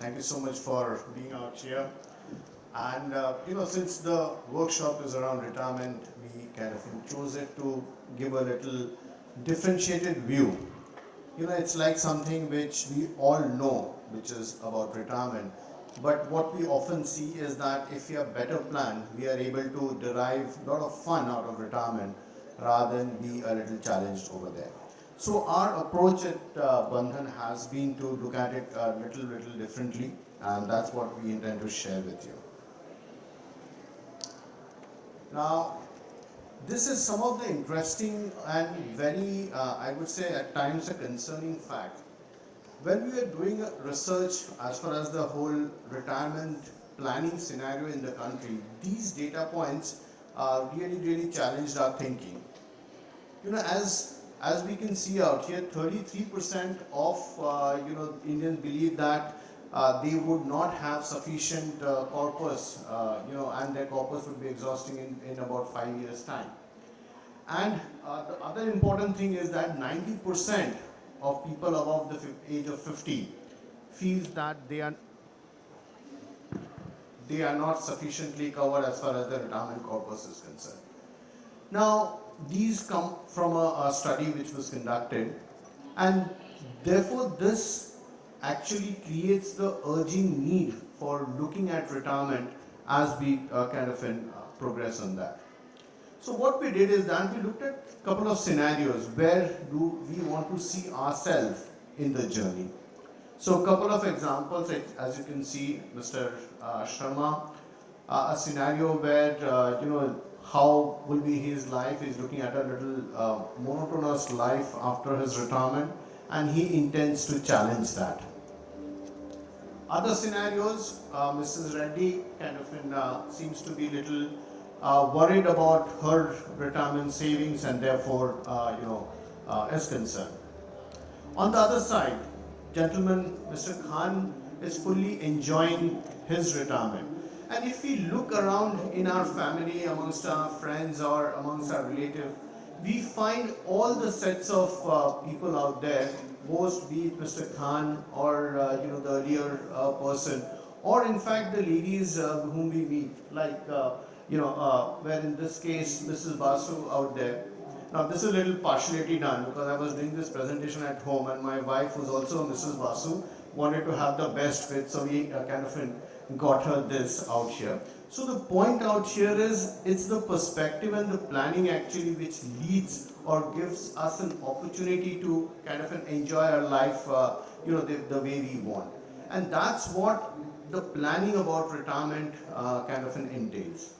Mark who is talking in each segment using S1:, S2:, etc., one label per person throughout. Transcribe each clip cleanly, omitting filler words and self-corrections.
S1: Thank you so much for being out here. And since the workshop is around retirement, we kind of chose it to give a little differentiated view. It's like something which we all know, which is about retirement. But what we often see is that if we are better planned, we are able to derive a lot of fun out of retirement rather than be a little challenged over there. So our approach at Bandhan has been to look at it a little differently, and that's what we intend to share with you. Now, this is some of the interesting and very, I would say at times a concerning fact. When we are doing research as far as the whole retirement planning scenario in the country, these data points really challenged our thinking. As we can see out here, 33% of Indians believe that they would not have sufficient corpus, and their corpus would be exhausting in about 5 years' time. And the other important thing is that 90% of people above the age of 50 feels that they are not sufficiently covered as far as the retirement corpus is concerned. Now, these come from a study which was conducted, and therefore this actually creates the urging need for looking at retirement as we progress on that. So what we did is that we looked at a couple of scenarios where do we want to see ourselves in the journey. So a couple of examples, as you can see, Mr. Ashramma, a scenario where how will be his life. He's looking at a little monotonous life after his retirement, and he intends to challenge that. Other scenarios, Mrs. Randi seems to be little worried about her retirement savings and therefore is concerned. On the other side, gentleman Mr. Khan is fully enjoying his retirement. And if we look around in our family, amongst our friends or amongst our relatives, we find all the sets of people out there, most be it Mr. Khan or the earlier person, or in fact the ladies whom we meet, like where in this case Mrs. Basu out there. Now this is a little partiality done because I was doing this presentation at home, and my wife, who's also Mrs. Basu, wanted to have the best fit, so we got her this out here. So the point out here is it's the perspective and the planning actually which leads or gives us an opportunity to enjoy our life the way we want. And that's what the planning about retirement entails.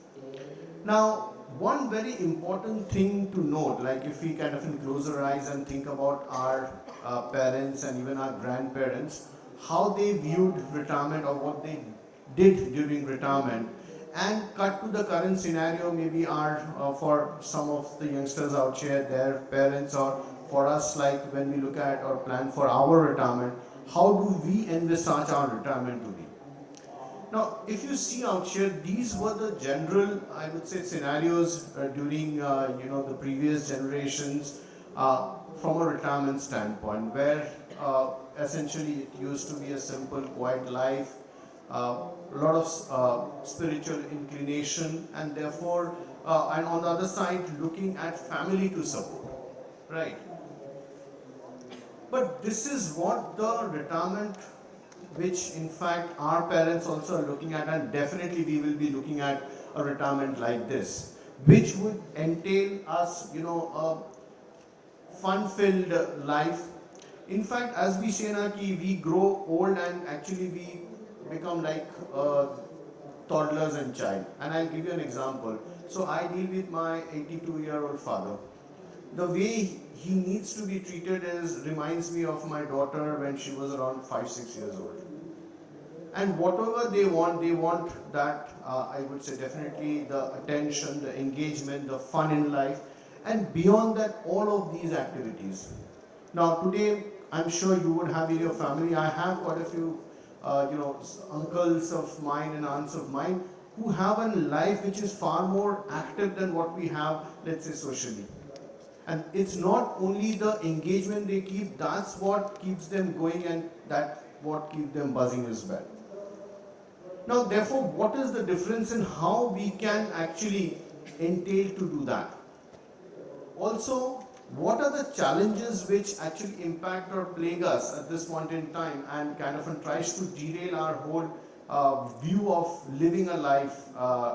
S1: Now, one very important thing to note, like if we close our eyes and think about our parents and even our grandparents, how they viewed retirement or what they did during retirement, and cut to the current scenario, maybe for some of the youngsters out here, their parents, or for us, like when we look at or plan for our retirement, how do we envisage our retirement to be? Now, if you see out here, these were the general, I would say, scenarios during the previous generations from a retirement standpoint, where essentially it used to be a simple, quiet life, a lot of spiritual inclination, and therefore, and on the other side, looking at family to support, right? But this is what the retirement, which in fact our parents also are looking at, and definitely we will be looking at a retirement like this, which would entail us, a fun-filled life. In fact, as we say, we grow old and actually we become like toddlers and child. And I'll give you an example. So I deal with my 82-year-old father. The way he needs to be treated reminds me of my daughter when she was around 5-6 years old. And whatever they want that, I would say definitely the attention, the engagement, the fun in life, and beyond that, all of these activities. Now today, I'm sure you would have in your family, I have quite a few uncles of mine and aunts of mine who have a life which is far more active than what we have, let's say, socially. And it's not only the engagement they keep, that's what keeps them going, and that's what keeps them buzzing as well. Now, therefore, what is the difference in how we can actually entail to do that? Also, what are the challenges which actually impact or plague us at this point in time and kind of tries to derail our whole view of living a life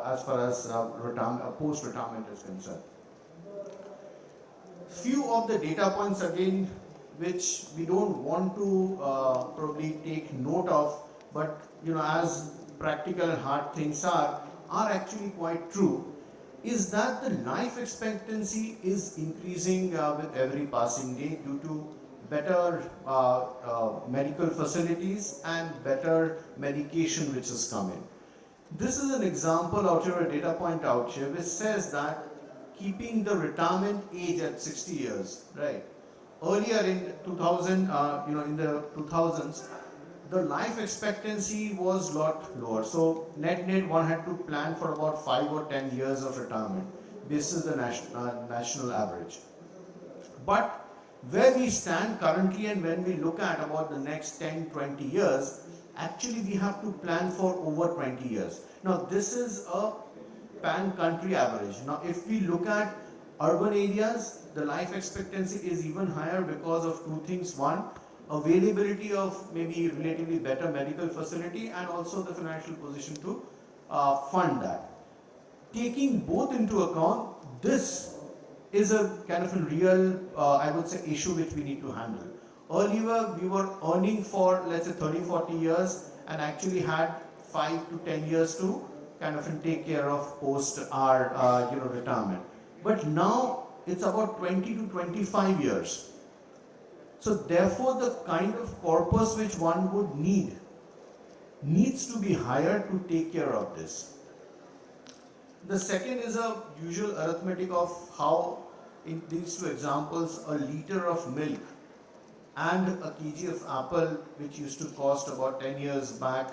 S1: as far as post-retirement is concerned? Few of the data points again which we don't want to probably take note of, but as practical and hard things are actually quite true, is that the life expectancy is increasing with every passing day due to better medical facilities and better medication which has come in. This is an example out here, a data point out here, which says that keeping the retirement age at 60 years, right? Earlier in 2000, in the 2000s, the life expectancy was a lot lower. So net one had to plan for about 5 or 10 years of retirement. This is the national average. But where we stand currently and when we look at about the next 10, 20 years, actually we have to plan for over 20 years. Now this is a pan-country average. Now if we look at urban areas, the life expectancy is even higher because of two things. One, availability of maybe relatively better medical facility and also the financial position to fund that. Taking both into account, this is a kind of a real, I would say, issue which we need to handle. Earlier, we were earning for, let's say, 30, 40 years and actually had 5 to 10 years to kind of take care of post our retirement. But now it's about 20 to 25 years. So therefore, the kind of corpus which one would need needs to be higher to take care of this. The second is a usual arithmetic of how, in these two examples, a liter of milk and a kg of apple, which used to cost about 10 years back,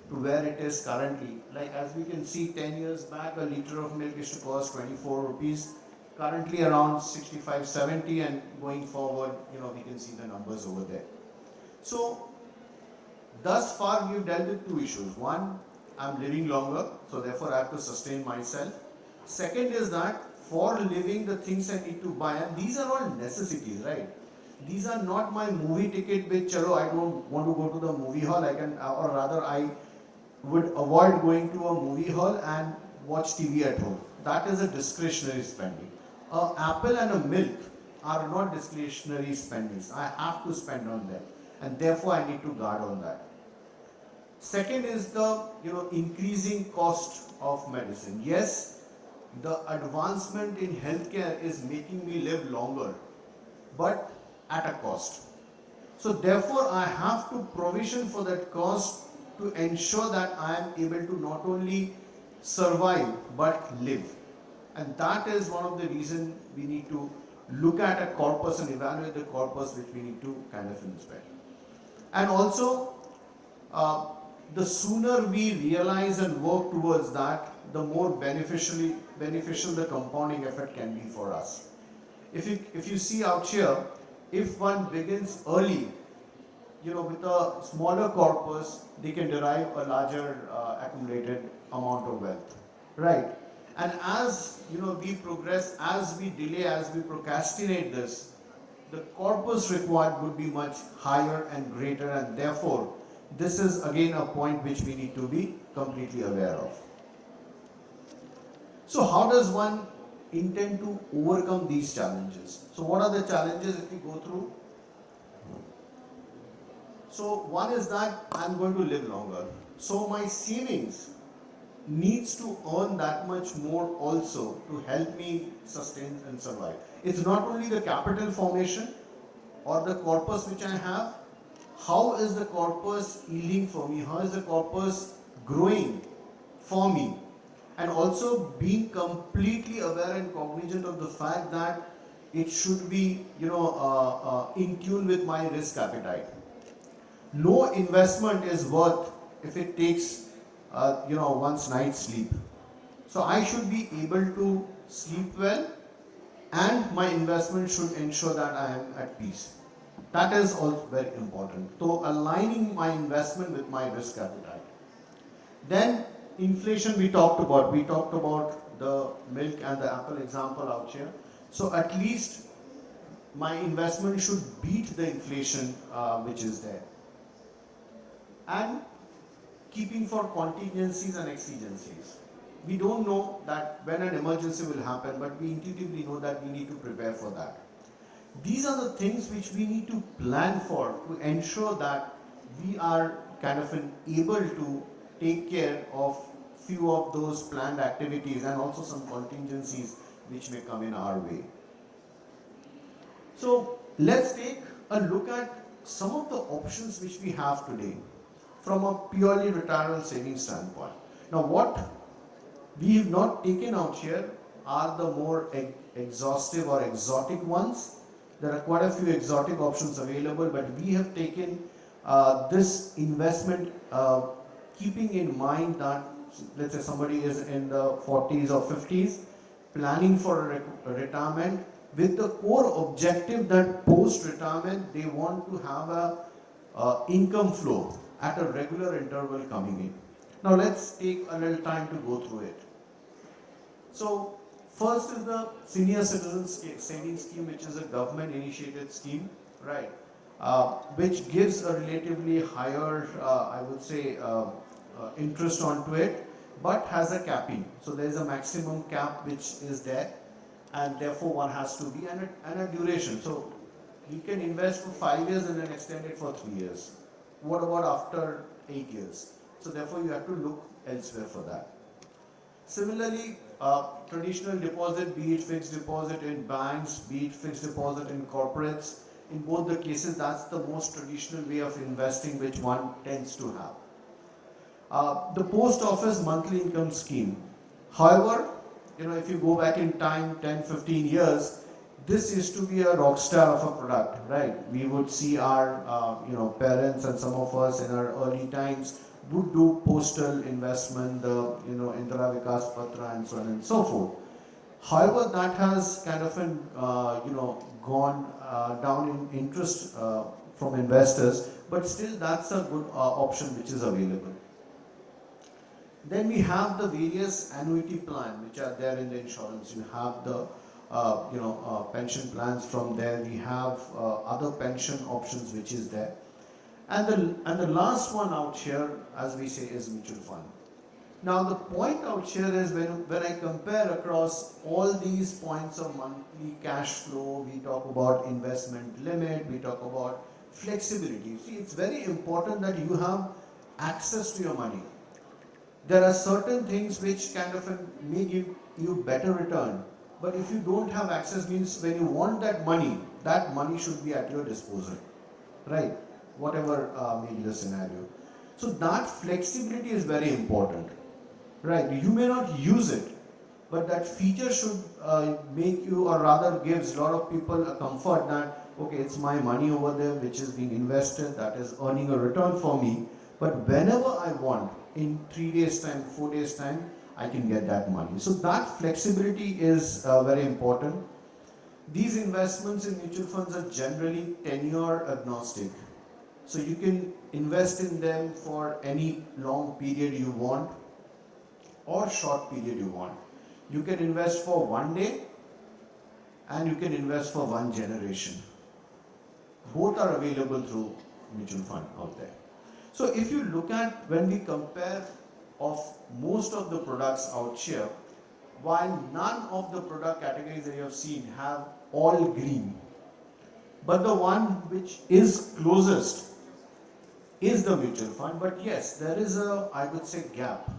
S1: to where it is currently. Like as we can see, 10 years back, a liter of milk used to cost 24 rupees. Currently around 65, 70, and going forward, we can see the numbers over there. So, thus far we've dealt with two issues. One, I'm living longer, so therefore I have to sustain myself. Second is that for living, the things I need to buy, and these are all necessities, right? These are not my movie ticket which, I don't want to go to the movie hall, or rather I would avoid going to a movie hall and watch TV at home. That is a discretionary spending. An apple and a milk are not discretionary spendings. I have to spend on them, and therefore I need to guard on that. Second is the increasing cost of medicine. Yes, the advancement in healthcare is making me live longer, but at a cost. So therefore I have to provision for that cost to ensure that I am able to not only survive but live. And that is one of the reasons we need to look at a corpus and evaluate the corpus which we need to kind of inspect. And also, the sooner we realize and work towards that, the more beneficial the compounding effect can be for us. If you see out here, if one begins early, with a smaller corpus, they can derive a larger accumulated amount of wealth, right? And as we progress, as we delay, as we procrastinate this, the corpus required would be much higher and greater, and therefore this is again a point which we need to be completely aware of. So how does one intend to overcome these challenges? So what are the challenges if we go through? So one is that I'm going to live longer. So my savings needs to earn that much more also to help me sustain and survive. It's not only the capital formation or the corpus which I have. How is the corpus yielding for me? How is the corpus growing for me? And also being completely aware and cognizant of the fact that it should be in tune with my risk appetite. No investment is worth if it takes one's night's sleep. So I should be able to sleep well, and my investment should ensure that I am at peace. That is also very important. So aligning my investment with my risk appetite. Then inflation we talked about. We talked about the milk and the apple example out here. So at least my investment should beat the inflation which is there. And keeping for contingencies and exigencies. We don't know that when an emergency will happen, but we intuitively know that we need to prepare for that. These are the things which we need to plan for to ensure that we are kind of able to take care of few of those planned activities and also some contingencies which may come in our way. So let's take a look at some of the options which we have today from a purely retirement savings standpoint. Now what we have not taken out here are the more exhaustive or exotic ones. There are quite a few exotic options available, but we have taken this investment keeping in mind that, let's say somebody is in the 40s or 50s, planning for a retirement with the core objective that post-retirement they want to have a income flow at a regular interval coming in. Now let's take a little time to go through it. So first is the Senior Citizens Savings Scheme, which is a government initiated scheme, right? Which gives a relatively higher, I would say, interest onto it, but has a capping. So there is a maximum cap which is there, and therefore one has to be, and a duration. So we can invest for 5 years and then extend it for 3 years. What about after 8 years? So therefore you have to look elsewhere for that. Similarly, traditional deposit, be it fixed deposit in banks, be it fixed deposit in corporates, in both the cases that's the most traditional way of investing which one tends to have. The post office monthly income scheme. However, if you go back in time 10-15 years, this used to be a rock star of a product, right? We would see our parents and some of us in our early times would do postal investment, the Indira Vikas Patra and so on and so forth. However, that has kind of gone down in interest from investors, but still that's a good option which is available. Then we have the various annuity plans which are there in the insurance. You have the pension plans from there. We have other pension options which is there. And the last one out here, as we say, is mutual fund. Now the point out here is when I compare across all these points of monthly cash flow, we talk about investment limit, we talk about flexibility. See, it's very important that you have access to your money. There are certain things which kind of may give you better return, but if you don't have access, means when you want that money should be at your disposal, right? Whatever may be the scenario. So that flexibility is very important, right? You may not use it, but that feature should make you, or rather gives a lot of people a comfort that, okay, it's my money over there which is being invested, that is earning a return for me, but whenever I want, in 3 days time, 4 days time, I can get that money. So that flexibility is very important. These investments in mutual funds are generally tenure agnostic. So you can invest in them for any long period you want or short period you want. You can invest for 1 day and you can invest for 1 generation. Both are available through mutual fund out there. So if you look at, when we compare of most of the products out here, while none of the product categories that you have seen have all green, but the one which is closest is the mutual fund. But yes, there is a, I would say, gap.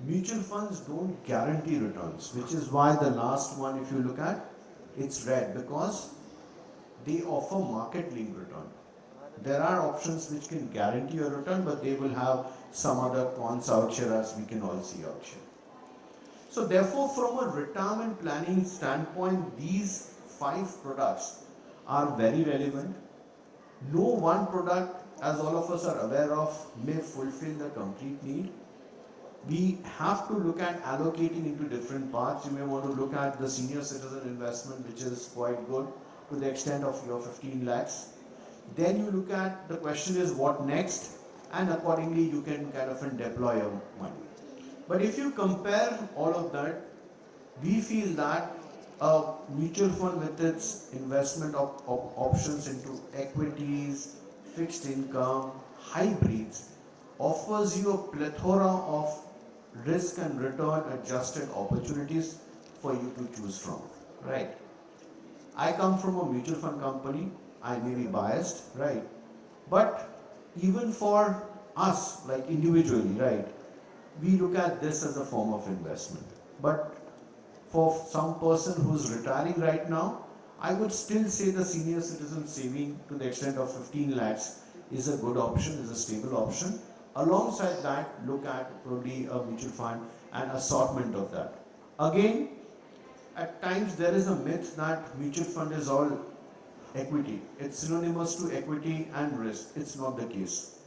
S1: Mutual funds don't guarantee returns, which is why the last one, if you look at, it's red, because they offer market linked return. There are options which can guarantee a return, but they will have some other cons out here, as we can all see out here. So therefore, from a retirement planning standpoint, these 5 products are very relevant. No one product, as all of us are aware of, may fulfill the complete need. We have to look at allocating into different parts. You may want to look at the senior citizen investment, which is quite good to the extent of your 15 lakhs. Then you look at, the question is what next? and accordingly you can kind of deploy your money. But if you compare all of that, we feel that a mutual fund with its investment options into equities, fixed income, hybrids offers you a plethora of risk and return adjusted opportunities for you to choose from, right? I come from a mutual fund company, I may be biased, right? But even for us, like individually, right, we look at this as a form of investment. But for some person who's retiring right now, I would still say the senior citizen saving to the extent of 15 lakhs is a good option, is a stable option. Alongside that, look at probably a mutual fund and assortment of that. Again, at times there is a myth that mutual fund is all equity. It's synonymous to equity and risk. It's not the case.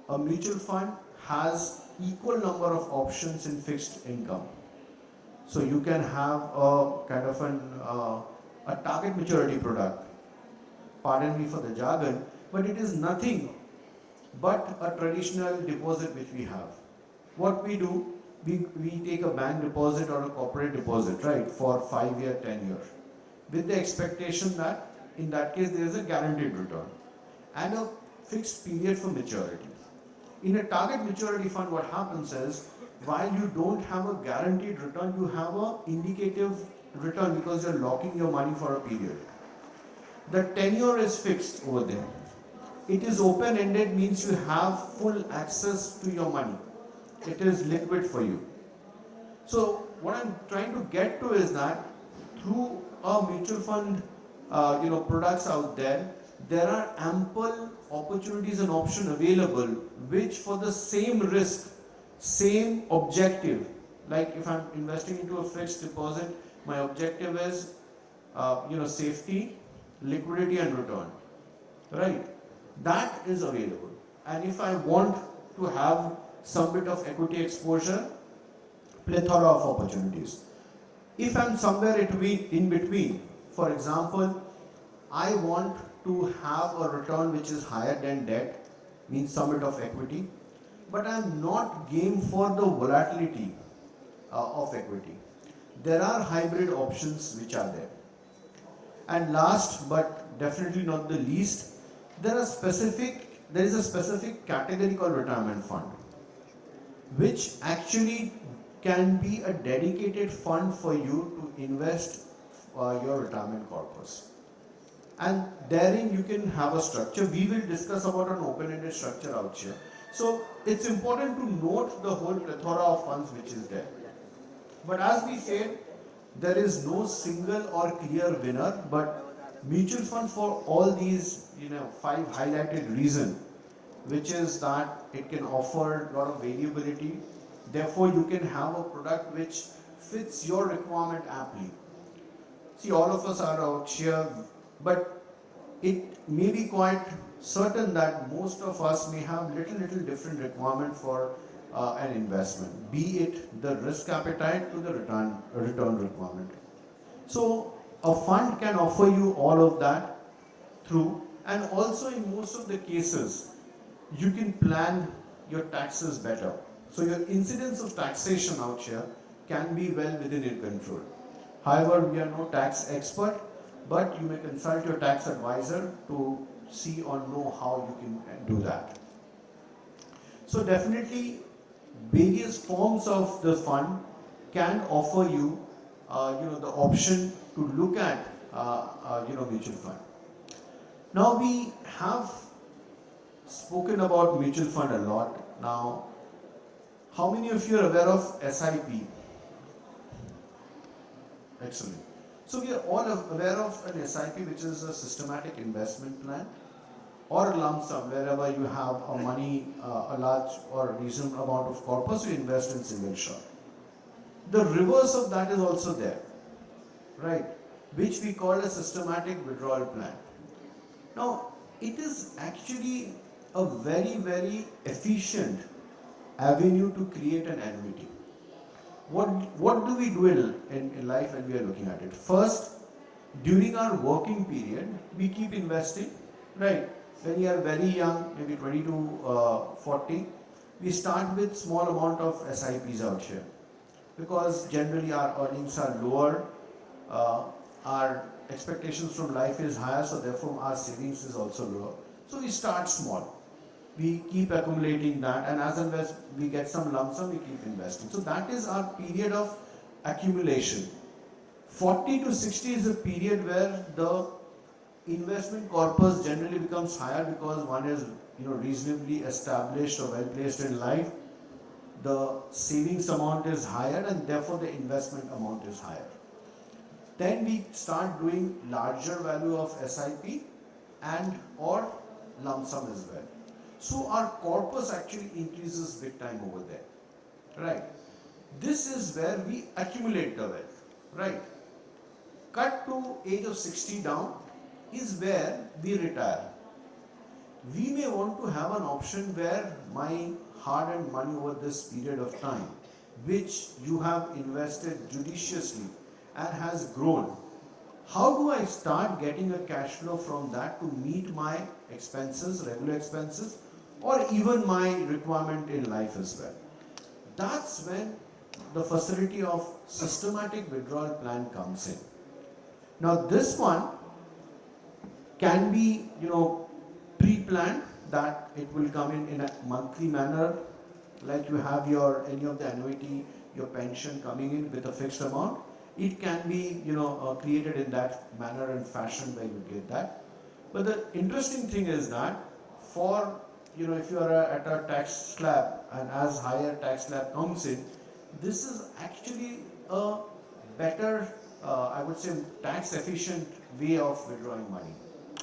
S1: A mutual fund has equal number of options in fixed income. So you can have a kind of a target maturity product. Pardon me for the jargon, but it is nothing but a traditional deposit which we have. What we do, we take a bank deposit or a corporate deposit, right, for 5 year, 10 years, with the expectation that in that case there is a guaranteed return and a fixed period for maturity. In a target maturity fund, what happens is, while you don't have a guaranteed return, you have an indicative return because you're locking your money for a period. The tenure is fixed over there. It is open-ended, means you have full access to your money. It is liquid for you. So what I'm trying to get to is that through a mutual fund products out there, there are ample opportunities and options available which for the same risk, same objective, like if I'm investing into a fixed deposit, my objective is safety, liquidity and return, right? That is available. And if I want to have some bit of equity exposure, plethora of opportunities. If I'm somewhere in between, for example, I want to have a return which is higher than debt, means some bit of equity, but I'm not game for the volatility of equity. There are hybrid options which are there. And last but definitely not the least, there is a specific category called retirement fund, which actually can be a dedicated fund for you to invest your retirement corpus. And therein you can have a structure. We will discuss about an open-ended structure out here. So it's important to note the whole plethora of funds which is there. But as we said, there is no single or clear winner, but mutual fund for all these 5 highlighted reasons, which is that it can offer a lot of variability. Therefore, you can have a product which fits your requirement aptly. See, all of us are out here, but it may be quite certain that most of us may have little different requirement for an investment, be it the risk appetite to the return requirement. So a fund can offer you all of that through, and also in most of the cases, you can plan your taxes better. So your incidence of taxation out here can be well within your control. However, we are no tax expert, but you may consult your tax advisor to see or know how you can do that. So definitely, various forms of the fund can offer you, the option to look at, mutual fund. Now we have spoken about mutual fund a lot. Now, how many of you are aware of SIP? Excellent. So we are all aware of an SIP, which is a systematic investment plan, or a lump sum, wherever you have a money, a large or a reasonable amount of corpus, you invest in single shot. The reverse of that is also there, right? Which we call a systematic withdrawal plan. Now, it is actually a very efficient avenue to create an annuity. What do we do in life when we are looking at it? First, during our working period, we keep investing, right? when you are very young, maybe 20 to 40, we start with small amount of SIPs out here because generally our earnings are lower, our expectations from life is higher, so therefore our savings is also lower. So we start small. We keep accumulating that, and as and when we get some lump sum, we keep investing. So that is our period of accumulation. 40 to 60 is a period where the investment corpus generally becomes higher because one is reasonably established or well placed in life. The savings amount is higher and therefore the investment amount is higher. Then we start doing larger value of SIP and or lump sum as well. So our corpus actually increases big time over there, right? This is where we accumulate the wealth, right? Cut to age of 60 down is where we retire. We may want to have an option where my hard-earned money over this period of time, which you have invested judiciously and has grown, how do I start getting a cash flow from that to meet my expenses, regular expenses, or even my requirement in life as well? That's when the facility of systematic withdrawal plan comes in. Now this one can be, pre-planned, that it will come in a monthly manner, like you have any of the annuity, your pension coming in with a fixed amount. It can be, created in that manner and fashion where you get that. But the interesting thing is that for, if you are at a tax slab and as higher tax slab comes in, this is actually a better, I would say, tax efficient way of withdrawing money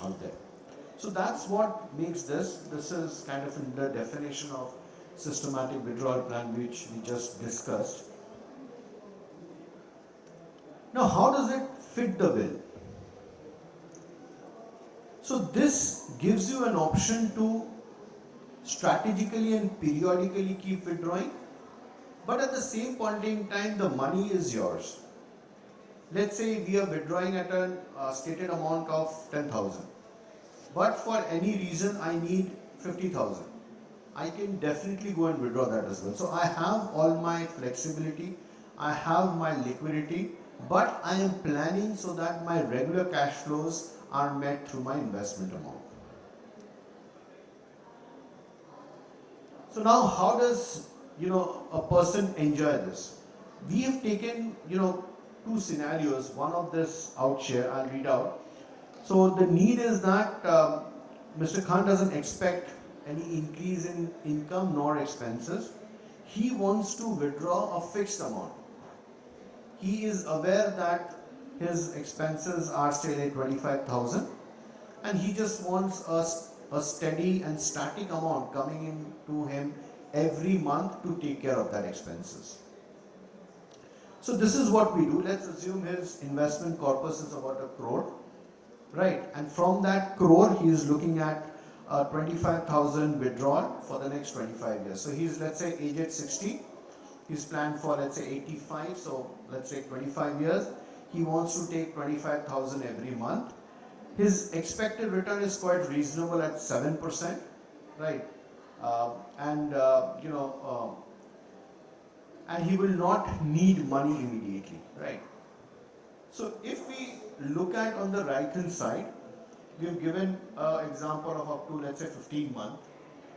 S1: out there. So that's what makes this. This is kind of in the definition of systematic withdrawal plan which we just discussed. Now, how does it fit the bill? So this gives you an option to strategically and periodically keep withdrawing, but at the same point in time, the money is yours. Let's say we are withdrawing at a stated amount of 10,000, but for any reason I need 50,000. I can definitely go and withdraw that as well. So I have all my flexibility, I have my liquidity, but I am planning so that my regular cash flows are met through my investment amount. So now how does a person enjoy this? We have taken two scenarios, one of this out here, I'll read out. So the need is that Mr. Khan doesn't expect any increase in income nor expenses. He wants to withdraw a fixed amount. He is aware that his expenses are still at 25,000 and he just wants a steady and static amount coming in to him every month to take care of that expenses. So this is what we do. Let's assume his investment corpus is about 1 crore, right? And from that crore, he is looking at 25,000 withdrawal for the next 25 years. So he's, let's say, aged 60. He's planned for, let's say, 85. So let's say 25 years. He wants to take 25,000 every month. His expected return is quite reasonable at 7%, right? And he will not need money immediately, right? So if we look at on the right hand side, we have given an example of up to, let's say, 15 months.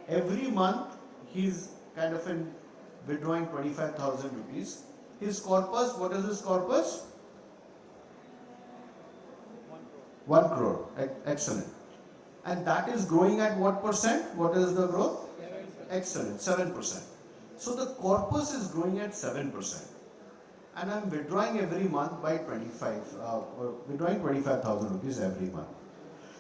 S1: Every month he's kind of withdrawing 25,000 rupees. His corpus, what is his corpus? 1 crore. Excellent. And that is growing at what percent? What is the growth? Excellent, 7%. So the corpus is growing at 7%. And I'm withdrawing every month by 25,000 rupees every month.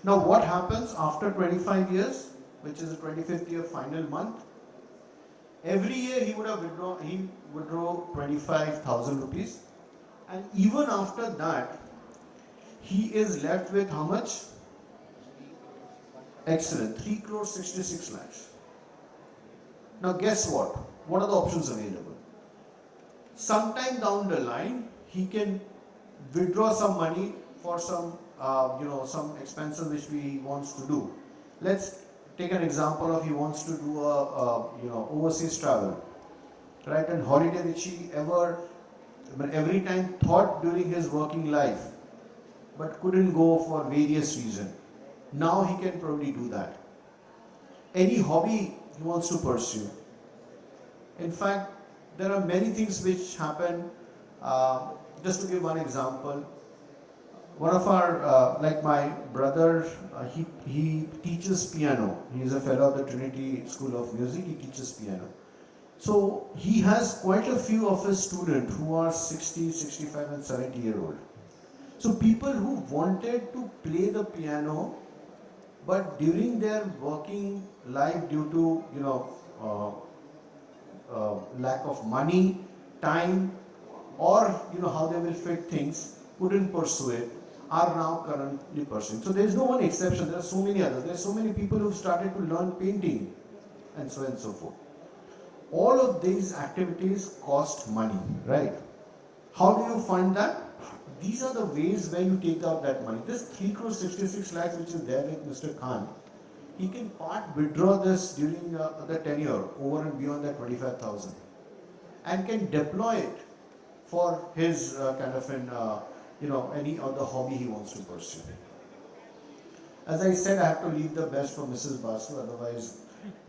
S1: Now what happens after 25 years, which is the 25th year final month? Every year he would withdraw 25,000 rupees. And even after that, he is left with how much? Excellent, 3 crore 66 lakhs. Now guess what? What are the options available? Sometime down the line, he can withdraw some money for some, some expenses which he wants to do. Let's take an example of he wants to do a overseas travel, right? And holiday which he every time thought during his working life, but couldn't go for various reasons. Now he can probably do that. Any hobby he wants to pursue. In fact, there are many things which happen. Just to give one example, one of our, like my brother, he teaches piano. He is a fellow of the Trinity School of Music. He teaches piano. So he has quite a few of his students who are 60, 65 and 70-year-old. So people who wanted to play the piano, but during their working life due to lack of money, time, or how they will fit things, couldn't pursue it, are now currently pursuing. So there is no one exception. There are so many others. There are so many people who have started to learn painting, and so on and so forth. All of these activities cost money, right? How do you fund that? These are the ways where you take out that money. This 3 crore 66 lakhs which is there with Mr. Khan, he can withdraw this during the tenure over and beyond that 25,000 and can deploy it for his any other hobby he wants to pursue. As I said, I have to leave the best for Mrs. Basu, otherwise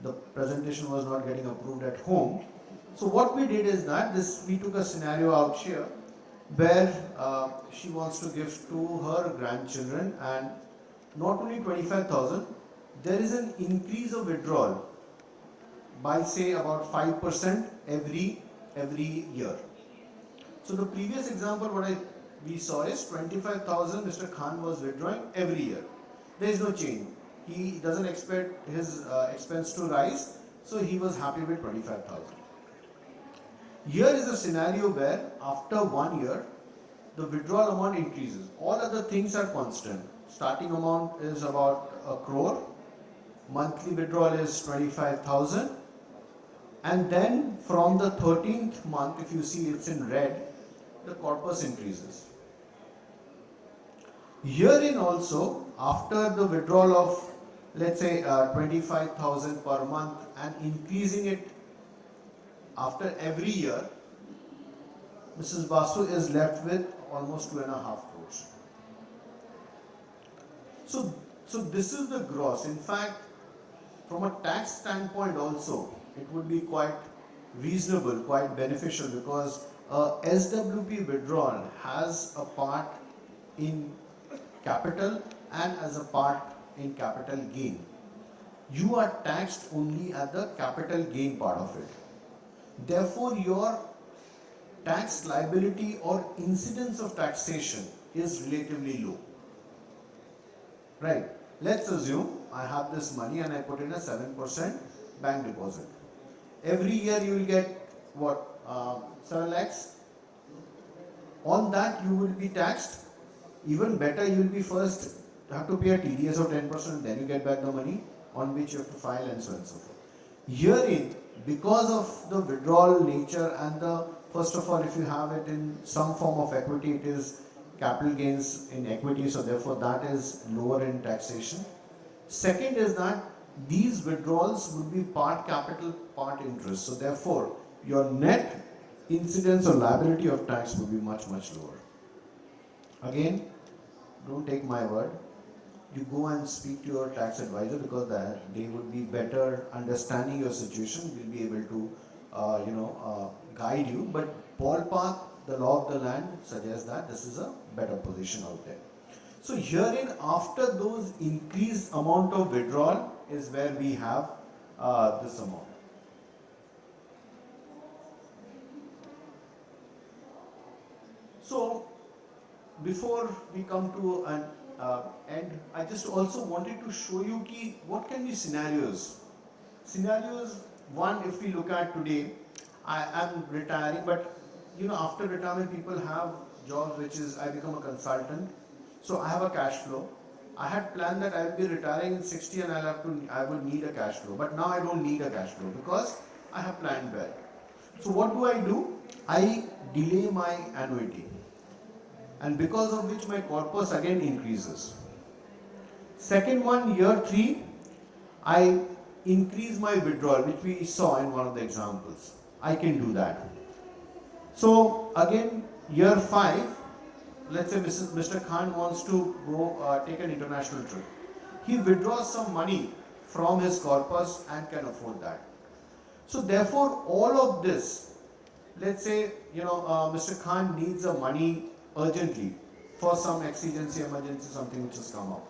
S1: the presentation was not getting approved at home. So what we did is that we took a scenario out here where she wants to give to her grandchildren, and not only 25,000, there is an increase of withdrawal by say about 5% every year. So the previous example we saw is 25,000 Mr. Khan was withdrawing every year. There is no change. He doesn't expect his expense to rise, so he was happy with 25,000. Here is a scenario where after 1 year, the withdrawal amount increases. All other things are constant. Starting amount is about 1 crore. Monthly withdrawal is 25,000. And then from the 13th month, if you see it's in red, the corpus increases. Herein also, after the withdrawal of let's say 25,000 per month and increasing it after every year, Mrs. Basu is left with almost 2.5 crores. So this is the gross. In fact, from a tax standpoint also, it would be quite reasonable, quite beneficial, because SWP withdrawal has a part in capital and as a part in capital gain. You are taxed only at the capital gain part of it. Therefore, your tax liability or incidence of taxation is relatively low. Right? Let's assume I have this money and I put in a 7% bank deposit. Every year you will get what? 7 lakhs. On that you will be taxed. Even better, you will be first have to pay a TDS of 10%, then you get back the money on which you have to file and so on and so forth. Herein, because of the withdrawal nature and first of all, if you have it in some form of equity, it is capital gains in equity, so therefore that is lower in taxation. Second is that these withdrawals would be part capital, part interest, so therefore your net incidence or liability of tax would be much, much lower. Again, don't take my word. You go and speak to your tax advisor, because they would be better understanding your situation, will be able to guide you. But ballpark, the law of the land suggests that this is a better position out there. So herein, after those increased amount of withdrawal is where we have this amount. So before we come to an end, I just also wanted to show you what can be scenarios. Scenarios, one, if we look at today, I am retiring, but after retirement people have jobs which is I become a consultant, so I have a cash flow. I had planned that I will be retiring in 60 and I will need a cash flow, but now I don't need a cash flow because I have planned well. So what do? I delay my annuity, and because of which my corpus again increases. Second one, year 3, I increase my withdrawal, which we saw in one of the examples. I can do that. So again, year 5, let's say Mr. Khan wants to go take an international trip. He withdraws some money from his corpus and can afford that. So therefore, all of this, let's say, Mr. Khan needs a money urgently for some exigency, emergency, something which has come up.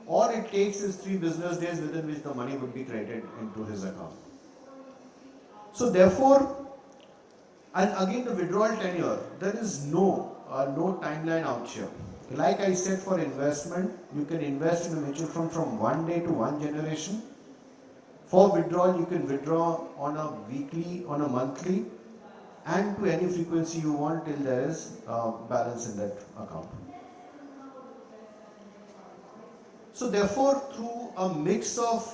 S1: All it takes is 3 business days within which the money would be credited into his account. So therefore, and again the withdrawal tenure, there is no timeline out here. Like I said, for investment, you can invest in a mutual fund from 1 day to 1 generation. For withdrawal, you can withdraw on a weekly, on a monthly, and to any frequency you want till there is balance in that account. So therefore, through a mix of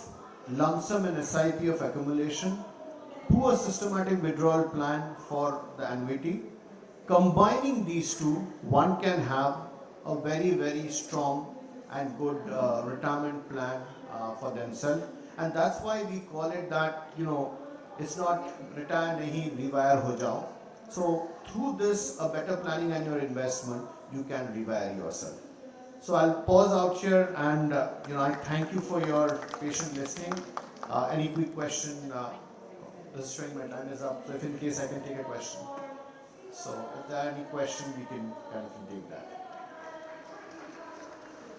S1: lump sum and SIP of accumulation to a systematic withdrawal plan for the annuity, combining these two, one can have a very, very strong and good retirement plan for themselves. And that's why we call it that, it's not retire nahi, rewire ho jao. So through this, a better planning and your investment, you can rewire yourself. So I'll pause out here and, I thank you for your patient listening. Any quick question? This is showing my time is up, so if in case I can take a question. So if there are any questions, we can kind of take that.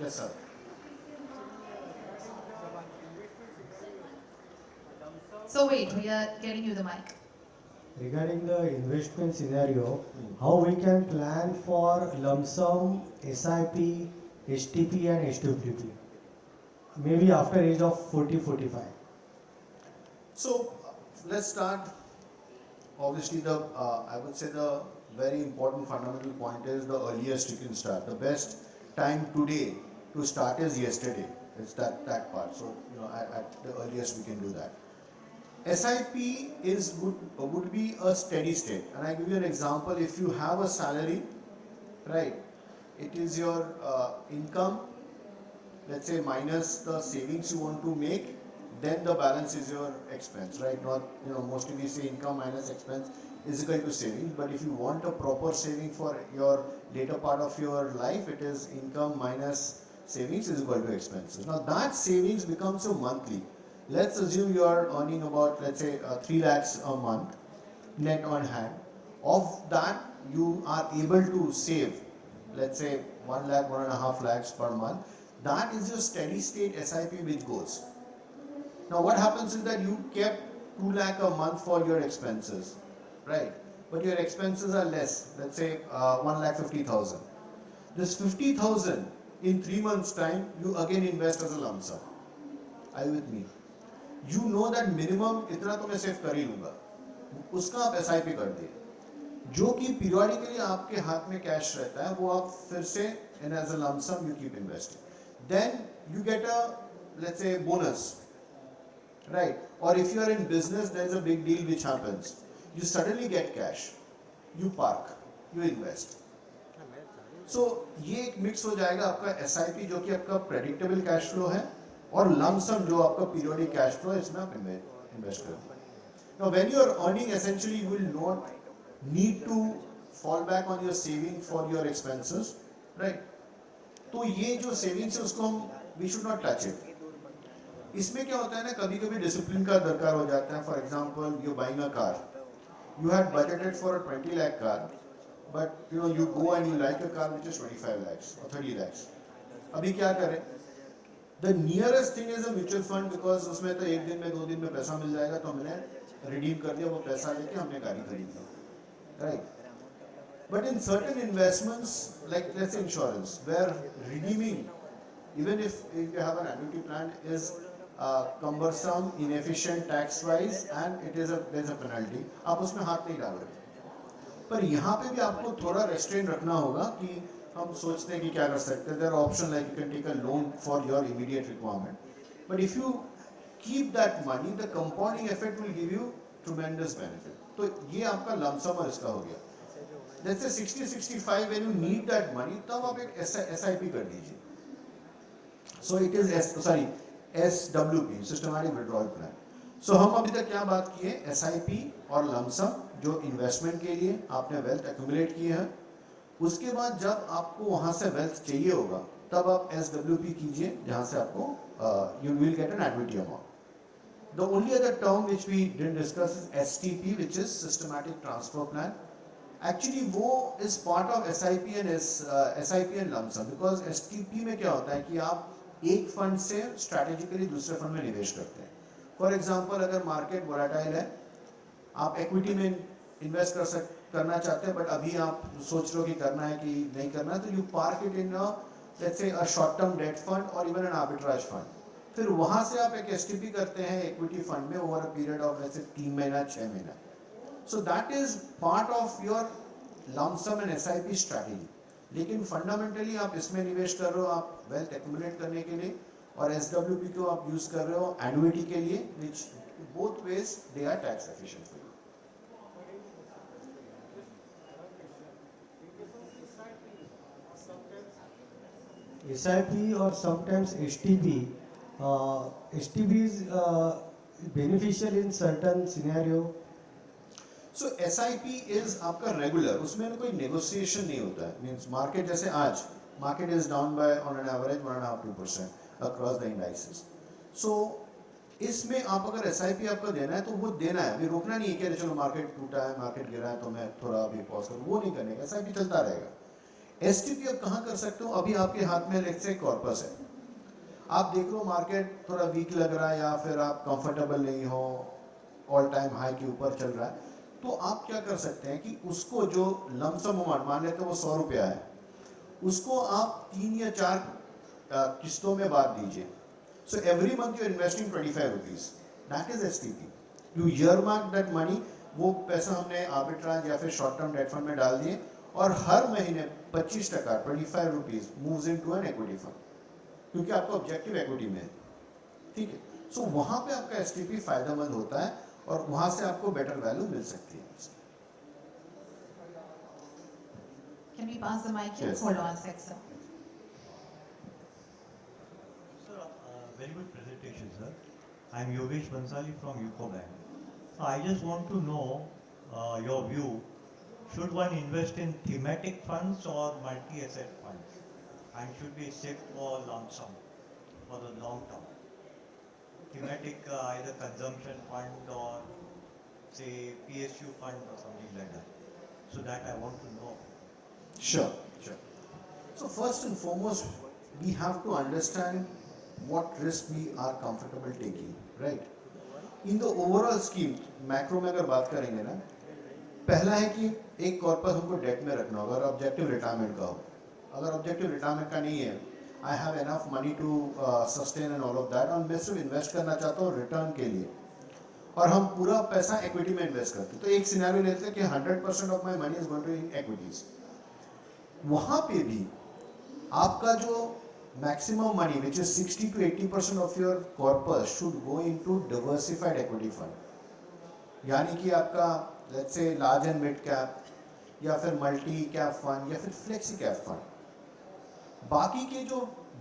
S1: Yes, sir.
S2: So wait, we are getting you the mic.
S3: Regarding the investment scenario, how we can plan for lump sum, SIP, STP and SWP? Maybe after age of 40-45.
S1: So let's start. Obviously, I would say the very important fundamental point is the earliest you can start. The best time today to start is yesterday. It's that part. So at the earliest we can do that. SIP would be a steady state, and I give you an example. If you have a salary, right, it is your income, let's say, minus the savings you want to make, then the balance is your expense, right? Not, mostly we say income minus expense is equal to savings, but if you want a proper saving for your later part of your life, it is income minus savings is equal to expenses. Now that savings becomes your monthly. Let's assume you are earning about, let's say, 3 lakhs a month net on hand. Of that, you are able to save, let's say, 1 lakh, 1.5 lakhs per month. That is your steady state SIP which goes. Now what happens is that you kept 2 lakh a month for your expenses, right? But your expenses are less, let's say 1 lakh 50,000. This 50,000 in 3 months time, you again invest as a lump sum. Are you with me? You know that minimum इतना तो मैं save कर ही लूँगा, उसका आप SIP कर दिए, जो कि periodically आपके हाथ में कैश रहता है, वो आप फिर से and as a lump sum you keep investing. Then you get a, let's say, bonus, right? Or if you are in business, there is a big deal which happens. You suddenly get cash, you park, you invest. So ये एक mix हो जाएगा आपका SIP जो कि आपका predictable cash flow है, और lump sum जो आपका periodic cash flow है, इसमें आप invest करोगे. Now when you are earning, essentially you will not need to fall back on your saving for your expenses, right? तो ये जो savings है उसको हम we should not touch it. इसमें क्या होता है ना, कभी कभी discipline का दरकार हो जाता है. For example, you buying a car, you had budgeted for a 20 lakh car, but you go and you like a car which is 25 lakhs or 30 lakhs. अभी क्या करें? The nearest thing is a mutual fund, because उसमें तो एक दिन में 2 दिन में पैसा मिल जाएगा, तो हमने redeem कर दिया, वो पैसा लेके हमने गाड़ी खरीद ली, right? But in certain investments, like let's say insurance, where redeeming, even if you have an annuity plan, is cumbersome, inefficient tax-wise, and there's a penalty. आप उसमें हाथ नहीं डालोगे. पर यहाँ पे भी आपको थोड़ा restraint रखना होगा कि हम सोचते हैं कि क्या कर सकते हैं. There are options like you can take a loan for your immediate requirement. But if you keep that money, the compounding effect will give you tremendous benefit. तो ये आपका lump sum और इसका हो गया. Let's say 60-65, when you need that money, तब आप एक SIP कर दीजिए. So it is SWP, systematic withdrawal plan. So हम अभी तक क्या बात की है, SIP और लमसम जो इन्वेस्टमेंट के लिए आपने वेल्थ एक्यूमुलेट किए हैं. उसके बाद जब आपको वहाँ से वेल्थ चाहिए होगा तब आप SWP कीजिए, जहाँ से आपको you will get an annuity amount. The only other term which we didn't discuss is STP, which is systematic transfer plan. Actually वो is part of SIP and lump sum, because STP में क्या होता है कि आप एक fund से strategically दूसरे फंड में निवेश करते हैं. फॉर एग्जांपल अगर मार्केट वोलेटाइल है, आप इक्विटी में इन्वेस्ट करना चाहते हैं, बट अभी आप सोच रहे हो कि करना है कि नहीं करना है, तो you park it in let's say a short term debt fund और इवन एन आर्बिट्राज फंड. फिर वहां से आप एक STP करते हैं इक्विटी फंड में over a period of let's say 3 महीना 6 महीना. So that is part of your lump sum and SIP strategy. लेकिन फंडामेंटली आप इसमें निवेश कर रहे हो आप वेल्थ एक्यूमुलेट करने के लिए, और SWP को आप यूज कर रहे हो एन्युटी के लिए, which both ways they are tax efficient for you.
S3: SIP or sometimes STP. STP is beneficial in certain scenario.
S1: So SIP is आपका रेगुलर, उसमें कोई नेगोशिएशन नहीं होता है. मींस मार्केट जैसे आज market is down by on an average 1.5-2% across the indices. So इसमें आप अगर SIP आपको देना है तो वो देना है, अभी रोकना नहीं है कि चलो मार्केट टूटा है, मार्केट गिरा है तो मैं थोड़ा अभी पॉज करूँ, वो नहीं करने का. SIP चलता रहेगा. STP आप कहाँ कर सकते हो, अभी आपके हाथ में लेट्स से कॉर्पस है, आप देख लो मार्केट थोड़ा वीक लग रहा है या फिर आप कंफर्टेबल नहीं हो, ऑल टाइम हाई के ऊपर चल रहा है, तो आप क्या कर सकते हैं कि उसको जो लमसम अमाउंट मान लेते हैं वो 100 रुपया है, उसको आप 3 या 4 किस्तों में बांट दीजिए. So every month you are investing 25 rupees, that is STP. You earmark that money, वो पैसा हमने आर्बिट्राज या फिर शॉर्ट टर्म डेट फंड में डाल दिए, और हर महीने 25% 25 rupees moves into an equity fund, क्योंकि आपका ऑब्जेक्टिव इक्विटी में है. ठीक है. सो वहां पे आपका STP फायदेमंद होता है और वहां से आपको बेटर वैल्यू मिल सकती है.
S2: Can we pass the mic here?
S1: Yes.
S2: Hold on a sec, sir.
S4: Sir, very good presentation, sir. I'm Yogesh Bansali from UCO Bank. So I just want to know your view. Should one invest in thematic funds or multi-asset funds? And should we stick for lump sum for the long term? Thematic, either consumption fund or say PSU fund or something like that. So that I want to know.
S1: Sure. So first and foremost, we have to understand what risk we are comfortable taking, right? In the overall scheme, macro में अगर बात करेंगे ना, पहला है कि एक corpus हमको डेट में रखना होगा, अगर ऑब्जेक्टिव रिटायरमेंट का हो. अगर ऑब्जेक्टिव रिटायरमेंट का नहीं है, I have enough money to sustain and all of that, और मैं सिर्फ इन्वेस्ट करना चाहता हूँ रिटर्न के लिए, और हम पूरा पैसा इक्विटी में इन्वेस्ट करते हैं, तो एक सिनेरियो लेते हैं कि 100% of my money is going to in equities. वहाँ पे भी आपका जो maximum money which is 60 to 80% of your corpus should go into diversified equity fund. यानी कि आपका let's say large and mid cap या फिर मल्टी कैप फंड या फिर फ्लेक्सी कैप फंड. बाकी के जो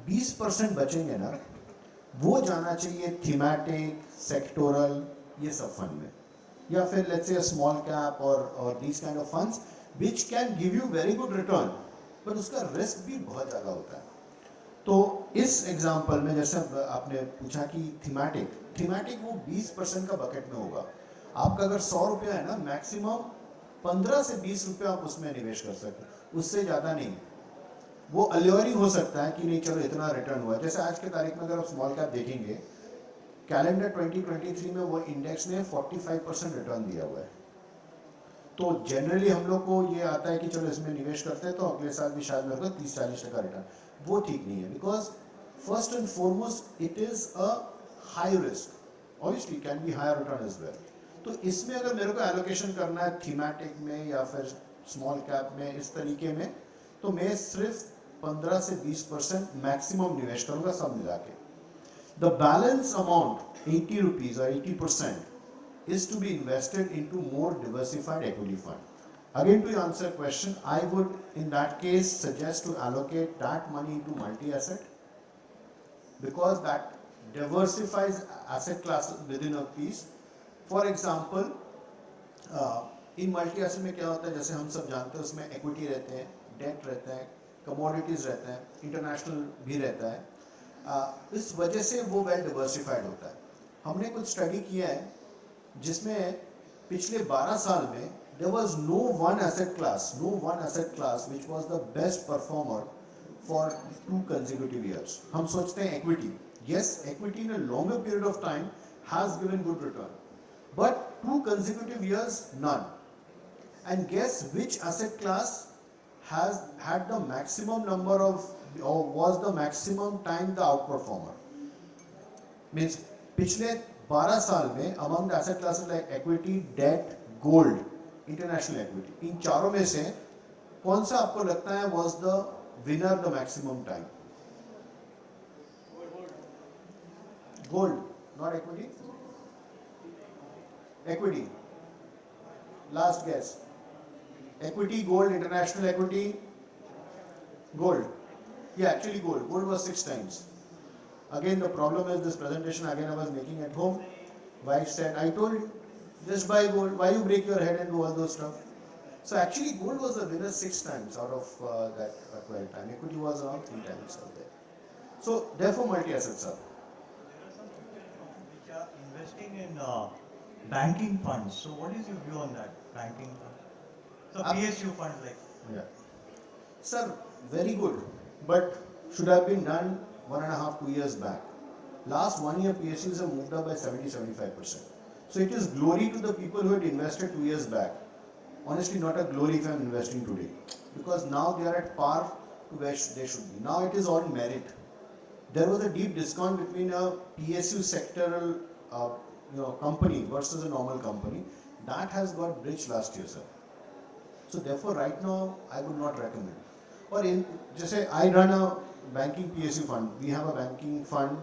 S1: 20% बचेंगे ना, वो जाना चाहिए थीमेटिक, सेक्टोरल, ये सब फंड में, या फिर लेट्स से स्मॉल कैप और these kind of funds which can give you very good return, but उसका रिस्क भी बहुत ज़्यादा होता है. तो इस एग्जांपल में जैसे आपने पूछा कि थीमेटिक वो 20% का बकेट में होगा. आपका अगर 100 रुपया है ना, मैक्सिमम 15 से 20 रुपये आप उसमें निवेश कर सकते हैं, उससे ज़्यादा नहीं. वो अल्योरिंग हो सकता है कि नहीं चलो इतना रिटर्न हुआ. जैसे आज के तारीख में अगर आप स्मॉल कैप देखेंगे, कैलेंडर 2023 में वो इंडेक्स ने 45% रिटर्न दिया हुआ है. तो जनरली हम लोग को ये आता है कि चलो इसमें निवेश करते हैं तो अगले साल भी शायद मेरे को 30-40% रिटर्न. वो ठीक नहीं है, because first and foremost it is a high risk, obviously can be higher return as well. तो इसमें अगर मेरे को एलोकेशन करना है थीमेटिक में या फिर स्मॉल कैप में इस तरीके में, तो मैं सिर्फ 15 से 20% मैक्सिमम निवेश करूंगा सब मिला के. द बैलेंस अमाउंट 80 रुपीज और 80% is to be invested into more diversified equity fund. Again, to answer your question, I would in that case suggest to allocate that money into multi-asset, because that diversifies asset classes within a piece. For example, in multi asset में क्या होता है, जैसे हम सब जानते हैं उसमें इक्विटी रहते हैं, डेट रहता है, कमोडिटीज़ रहता है, इंटरनेशनल भी रहता है. इस वजह से वो वेल डिवर्सिफाइड होता है. हमने कुछ स्टडी किया है जिसमें पिछले 12 साल में there was no one asset class which was the best performer for 2 consecutive years. हम सोचते हैं equity. Yes, equity in a longer period of time has given good return. But 2 consecutive years, none. And guess which asset class has had the maximum number of, or was the maximum time the outperformer? Means पिछले 12 साल में among the asset classes like equity, debt, gold, international equity, इन चारों में से कौन सा आपको लगता है was the winner the maximum time? Gold, not equity. Equity. Last guess. Equity, gold, international equity. Gold. Yeah, actually gold. Gold was 6 times. Again, the problem is this presentation again I was making at home. Wife said, I told you, just buy gold. Why you break your head and do all those stuff? So actually gold was the winner 6 times out of that 12 times. Equity was around 3 times out there. So therefore multi-assets are.
S4: There are some people which are investing in banking funds. So what is your view on that, banking funds? So PSU funds like.
S1: Yeah. Sir, very good. But should have been done 1.5 to 2 years back. Last 1 year PSUs have moved up by 70-75%. So it is glory to the people who had invested 2 years back. Honestly, not a glory if I am investing today. Because now they are at par to where they should be. Now it is on merit. There was a deep discount between a PSU sectoral company versus a normal company. That has got bridged last year, sir. So therefore, right now, I would not recommend. Or just say I run a banking PSU fund. We have a banking fund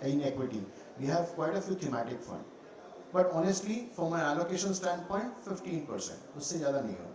S1: in equity. We have quite a few thematic funds. But honestly, from an allocation standpoint, 15%. उससे ज़्यादा नहीं होगा.